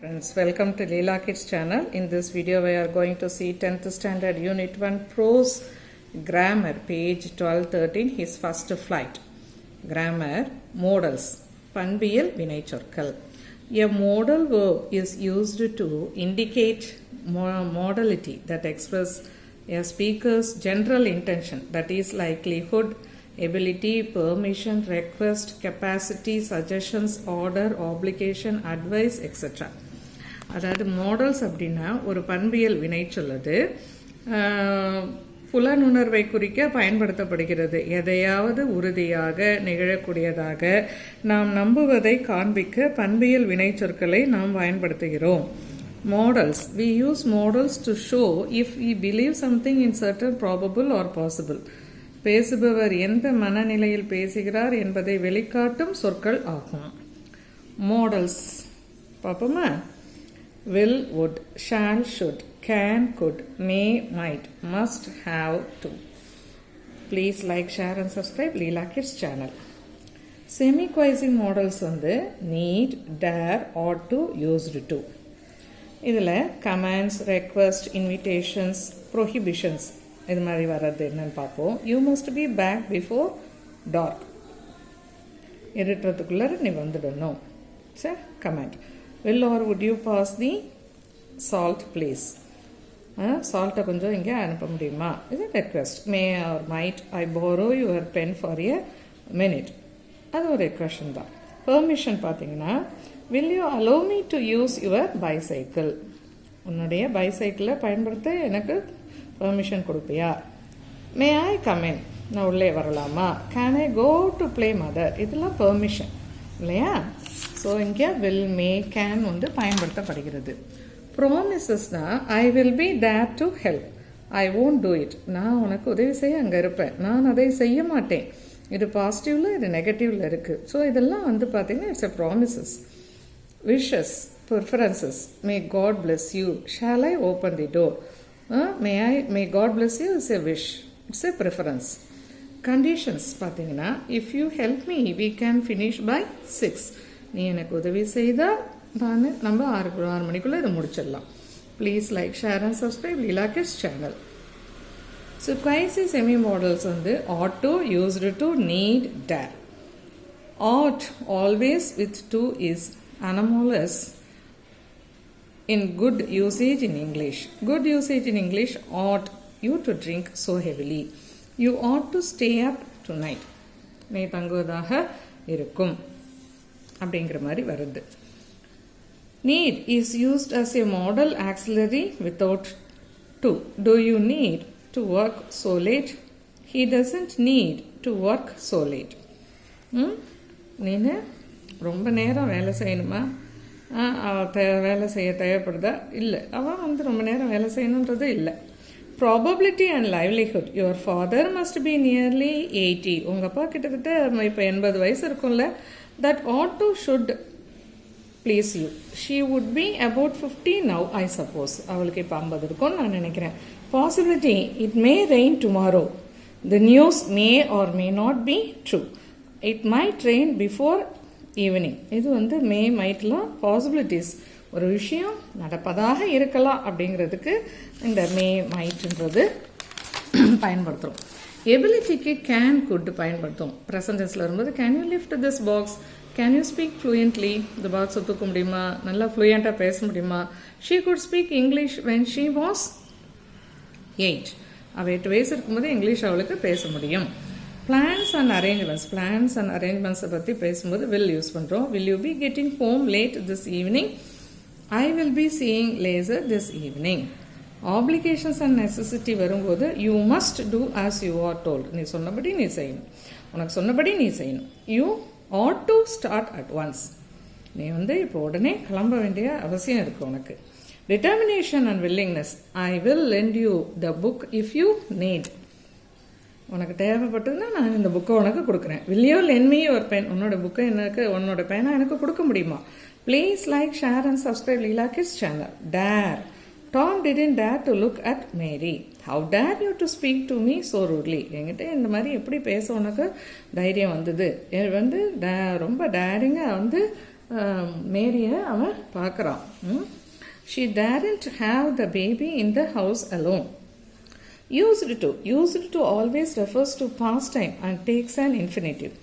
Friends, welcome to Leela Kids channel. In this video we are going to see 10th standard unit 1 prose grammar page 1213 his first flight. Grammar modals பண்பியல் வினைச்சொற்கள். A modal verb is used to indicate modality that express a speaker's general intention, that is likelihood, ability, permission, request, capacity, suggestions, order, obligation, advice, etc. அதாவது models அப்படின்னா ஒரு பண்பியல் வினை சொல்லுது புலனுணர்வை குறிக்க பயன்படுத்தப்படுகிறது. எதையாவது உறுதியாக நிகழக்கூடியதாக நாம் நம்புவதை காண்பிக்க பண்பியல் வினை சொற்களை நாம் பயன்படுத்துகிறோம். Models. We use models to show if we believe something in certain probable or possible. பேசுபவர் எந்த மனநிலையில் பேசுகிறார் என்பதை வெளிக்காட்டும் சொற்கள் ஆகும். Models பார்ப்போமா? Will, would, shall, should, can, could, may, might, must, have, to. Please like, share and subscribe Leela Kids channel. Semi-quasing models வந்து need, dare, ought to, used to. இதில் commands, request, invitations, prohibitions இது மாதிரி வர்றது என்னன்னு பார்ப்போம். You must be back before dark. இருட்டுறதுக்குள்ளே நீ வந்துடணும். சரி, command. Will or would you pass the salt please? சால்ட்டை கொஞ்சம் இங்கே அனுப்ப முடியுமா? இது request. May R might I borrow your pen for a minute. அது ஒரு ரெக்வெஸ்டன் தான். பெர்மிஷன் பார்த்தீங்கன்னா will you allow me to use your bicycle? உன்னுடைய பைசைக்கிளை பயன்படுத்த எனக்கு permission கொடுப்பியா? May I come in? நான் உள்ளே வரலாமா? Can I go to play mother? இதெல்லாம் பெர்மிஷன் இல்லையா? ஸோ இங்கே வில், மே, கேன் வந்து பயன்படுத்தப்படுகிறது. ப்ராமிசஸ்னா I will be there to help, I won't do it. நான் உனக்கு உதவி செய்ய அங்கே இருப்பேன், நான் அதை செய்ய மாட்டேன். இது பாசிட்டிவ்ல இது நெகட்டிவ்ல இருக்குது. ஸோ இதெல்லாம் வந்து பார்த்தீங்கன்னா it's a promises. Wishes, preferences. May God bless you, shall I open the door? May God bless you is a wish, it's a preference. Conditions பார்த்தீங்கன்னா if you help me we can finish by 6. நீ எனக்கு உதவி செய்தால் நம்ம 6 மணிக்குள்ளே இதை முடிச்சிடலாம். Please like, share and subscribe Leela kids channel. So quasi semi models வந்து ought to, used to, need, dare. Ought always with to is anomalous in good usage in English. Good usage in English, ought you to drink so heavily. You ought to stay up tonight. நீ தங்குவதாக இருக்கும் அப்படிங்கிற மாதிரி வருது. Need is used as a modal auxiliary without to. Do you need to work so late? He doesn't need to work so late. நீனு ரொம்ப நேரம் வேலை செய்யணுமா? வேலை செய்ய தேவைப்படுதா? இல்லை, அவன் வந்து ரொம்ப நேரம் வேலை செய்யணுன்றது இல்லை. Probability and livelihood. Your father must be nearly 80. உங்கள் அப்பா கிட்டத்தட்ட இப்போ 80 வயசு இருக்கும்ல. That ought to should please you. She would be about 50 now, I suppose. அவளுக்கு இப்போ 50 இருக்கும்னு நான் நினைக்கிறேன். Possibility. It may rain tomorrow. The news may or may not be true. It might rain before evening. இது வந்து மே, மைட்லாம் possibilities. ஒரு விஷயம் நடப்பதாக இருக்கலாம் அப்படிங்கிறதுக்கு இந்த மே, மைட்ன்றது பயன்படுத்துகிறோம். எபிலிட்டிக்கு கேன், குட் பயன்படுத்தும். ப்ரெசன்டென்ஸில் வரும்போது can you lift this box, can you speak fluently? இந்த பாக்ஸை தூக்க முடியுமா? நல்லா ஃப்ளூயண்ட்டாக பேச முடியுமா? She could speak English when she was 8. அவள் 8 வயசு இருக்கும்போது இங்கிலீஷ் அவளுக்கு பேச முடியும். Plans and arrangements. Plans and அரேஞ்ச்மெண்ட்ஸை பற்றி பேசும்போது வில் யூஸ் பண்ணுறோம். Will you be getting home late this evening? I will be seeing laser this evening. Obligations and necessity வரும்போது you must do as you are told. நீ சொன்னபடி நீ செய்யணும், உனக்கு சொன்னபடி நீ செய்யணும். You ought to start at once. நீ வந்து இப்போ உடனே கிளம்ப வேண்டிய அவசியம் இருக்கு உனக்கு. Determination and willingness. I will lend you the book if you need. உனக்கு தேவைப்பட்டதுன்னா நான் இந்த புக்கை உனக்கு கொடுக்குறேன். Will you lend me your pen? உன்னோட புக்கை எனக்கு, உன்னோட பேனா எனக்கு கொடுக்க முடியுமா? Please like, share and subscribe Leela Kids channel. Dare. Tom didn't dare to look at Mary. How dare you to speak to me so rudely? என்கிட்ட இந்த மாதிரி எப்படி பேச உனக்கு தைரியம் வந்தது? வந்து ரொம்ப டேரிங்காக வந்து மேரியை அவன் பார்க்குறான். She daren't have the baby in the house alone. Used to always refers to past time and takes an infinitive.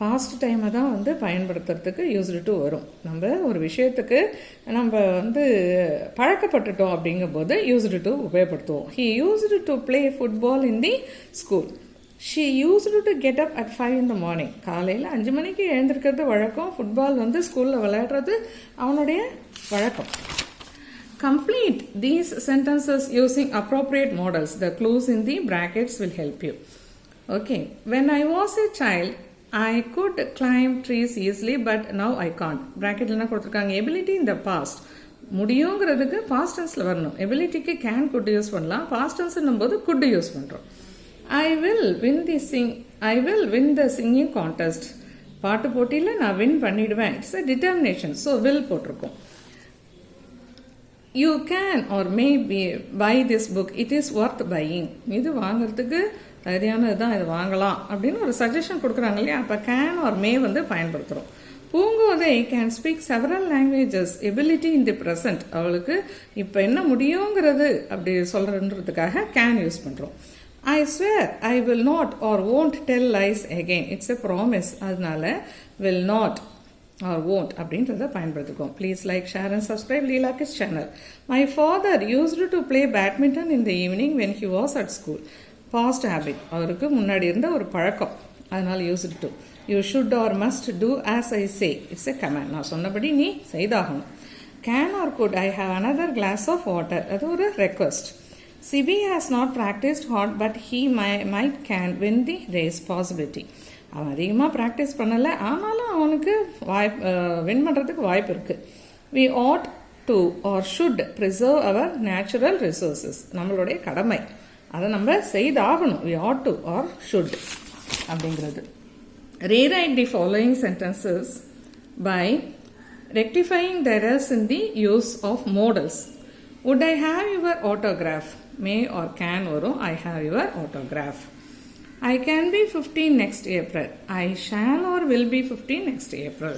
Past டைமை தான் வந்து பயன்படுத்துறதுக்கு யூஸ்டு டு வரும். நம்ம ஒரு விஷயத்துக்கு நம்ம வந்து பழக்கப்பட்டுட்டோம் அப்படிங்கும்போது யூஸ்டு டு உபயோகப்படுத்துவோம். He used to play football in the school. She used to get up at 5 in the morning. காலையில் 5 மணிக்கு எழுந்திருக்கிறது வழக்கம். ஃபுட்பால் வந்து ஸ்கூலில் விளையாடுறது அவனுடைய வழக்கம். Complete these sentences using appropriate models. The clues in the brackets will help you. Okay. When I was a child, I could climb trees easily, but now I can't. Bracket என்ன கொடுத்துருக்காங்க? Ability in the past. முடியுங்கிறதுக்கு past tenseல வரணும். Abilityக்கு can could use பண்ணலாம். past tenseன்னும் போது could use பண்ணுறோம். I will win the singing contest. பாட்டு போட்டியில் நான் win பண்ணிடுவேன். It's a determination. So will போட்டிருக்கோம். You can or may buy this book. It is worth buying. இது வாங்கிறதுக்கு தகுதியானது தான், இது வாங்கலாம் அப்படின்னு ஒரு சஜஷன் கொடுக்குறாங்க இல்லையா? அப்போ கேன் ஆர் மே வந்து பயன்படுத்துகிறோம். Poongothai can speak several languages. Ability in the present. அவளுக்கு இப்போ என்ன முடியுங்கிறது அப்படி சொல்கிறதுக்காக கேன் யூஸ் பண்ணுறோம். I swear I will not or won't tell lies again. It's a promise. அதனால will not or won't அப்படின்றத பயன்படுத்திக்கோம். Please like, share and subscribe Leela Kids channel. My father used to play badminton in the evening when he was at school. Past habit. அவருக்கு முன்னாடி இருந்த ஒரு பழக்கம். அதனால used to. You should or must do as I say. It's a command. நான் சொன்னபடி நீ செய்தாகணும். Can or could I have another glass of water? அது ஒரு request. Sibi has not practiced hard but he might can win the race possibility. அவன் அதிகமாக practice பண்ணலை, ஆனாலும் அவனுக்கு வின் பண்ணுறதுக்கு வாய்ப்பு இருக்குது. We ought to or should preserve our natural resources. நம்மளுடைய கடமை, அதை நம்ம செய்தாகணும். We ought to or should அப்படிங்கிறது. Rewrite the following sentences by rectifying the errors in the use of modals. Would I have your autograph? May or can வரும். I have your autograph. I can be 15 next April. I shall or will be 15 next April.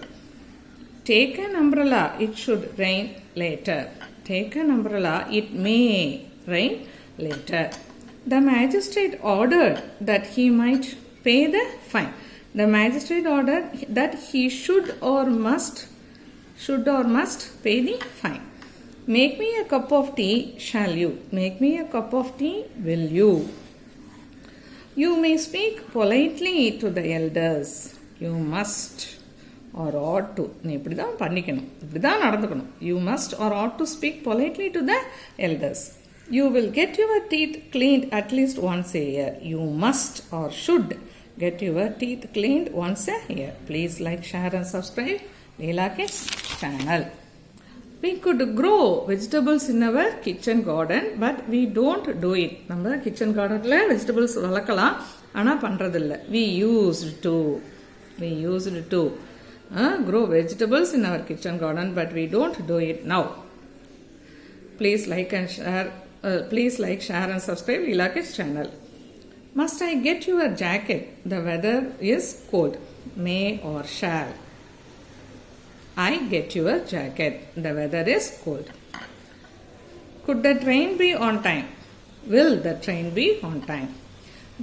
Take an umbrella. It should rain later. Take an umbrella. It may rain later. The magistrate ordered that he might pay the fine. The magistrate ordered that he should or must pay the fine. Make me a cup of tea, shall you? Make me a cup of tea, will you? You may speak politely to the elders. You must or ought to. நீ இப்படி தான் பண்ணிக்கணும், இப்படி தான் நடந்துக்கணும். You must or ought to speak politely to the elders. You will get your teeth cleaned at least once a year. You must or should get your teeth cleaned once a year. Please like, share and subscribe Leela Kids channel. We could grow vegetables in our kitchen garden, but we don't do it. நம்ம kitchen கார்டனில் vegetables வளர்க்கலாம், ஆனால் பண்ணுறதில்ல. We used to grow vegetables in our kitchen garden, but we don't do it now. Please like, share and subscribe Leela Kids channel. Must I get your jacket? The weather is cold. May or shall I get your jacket? The weather is cold. Could the train be on time? Will the train be on time?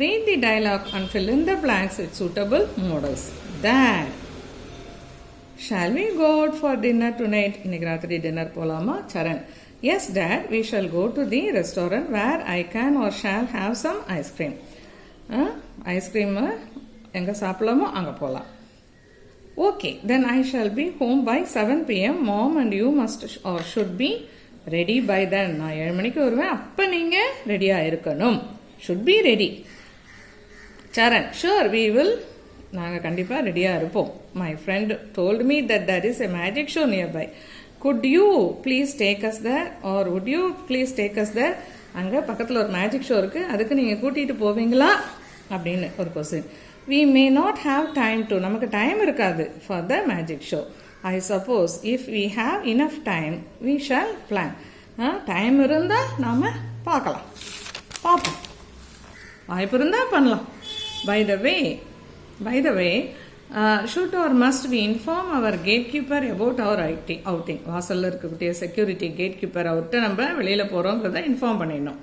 Read the dialogue and fill in the blanks with suitable modals. Dad, shall we go out for dinner tonight? இன்னைக்கு ராத்திரி dinner போலாமா? சரண், yes dad, we shall go to the restaurant where I can or shall have some ice cream. Ice cream எங்கே சாப்பிடலாமோ அங்கே போகலாம். Okay, then I shall be home by 7 p.m. Mom and you must or should be ready by then. நான் 7 மணிக்கு வருவேன், அப்போ நீங்கள் ரெடியாக இருக்கணும். should be ready. Charan, sure we will. நாங்கள் கண்டிப்பாக ரெடியாக இருப்போம். My friend told me that there is a magic show nearby. Could you please take us there or would you please take us there? அங்கே பக்கத்தில் ஒரு magic show இருக்குது, அதுக்கு நீங்கள் கூட்டிகிட்டு போவீங்களா அப்படின்னு ஒரு question. We may not have time to. நமக்கு டைம் இருக்காது for the magic show. I suppose if we have enough time, we shall plan. Time இருந்தால் நாம் பார்ப்போம், வாய்ப்பு இருந்தால் பண்ணலாம். By the way, should or must we inform our gatekeeper about our outing? வாசல்ல இருக்கக்கூடிய செக்யூரிட்டி கேட்கீப்பர் அவர்கிட்ட நம்ம வெளியில் போகிறோங்கிறத இன்ஃபார்ம் பண்ணிடணும்.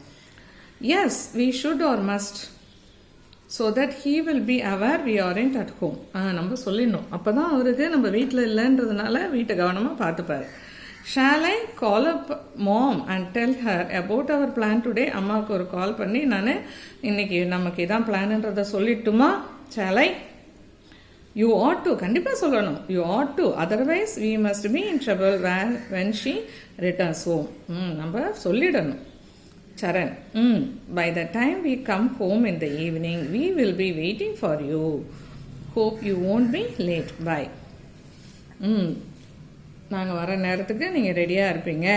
Yes we should or must so that he will be aware we aren't at home. நம்ம சொல்லிடணும். அப்போ தான் அவருக்கு நம்ம வீட்டில் இல்லைன்றதுனால வீட்டை கவனமாக பார்த்துப்பாரு. Shall I call up mom and tell her about our plan today? அம்மாவுக்கு ஒரு கால் பண்ணி நான் இன்னைக்கு நமக்கு இதான் பிளான்ன்றதை சொல்லிட்டுமா? Shall I? You ought to. கண்டிப்பாக சொல்லணும். You ought to. Otherwise we must be in trouble when she returns home. நம்ம சொல்லிடணும். Charan, by the time we come home in the evening, we will be waiting for you. Hope you won't be late. Bye. நாங்கள் வர நேரத்துக்கு நீங்கள் ரெடியாக இருப்பீங்க,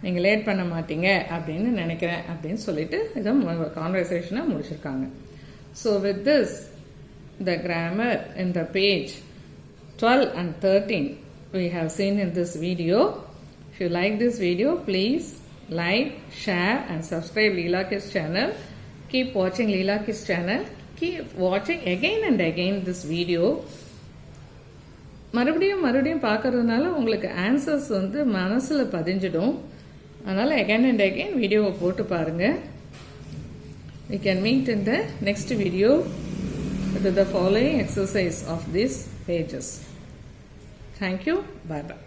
நீங்கள் late பண்ண மாட்டீங்க அப்படின்னு நினைக்கிறேன் அப்படின்னு சொல்லிட்டு இதை கான்வர்சேஷனை முடிச்சிருக்காங்க. So with this the grammar in the page 12 and 13 we have seen in this video. If you like this video, please like, share and subscribe Leela Kids channel. Keep watching Leela Kids channel. Keep watching again and again this video. மறுபடியும் பார்க்கறதுனால உங்களுக்கு answers வந்து மனசில் பதிஞ்சிடும். அதனால் again and again வீடியோவை போட்டு பாருங்கள். We can meet in the next video with the following exercise of these pages. Thank you. Bye bye.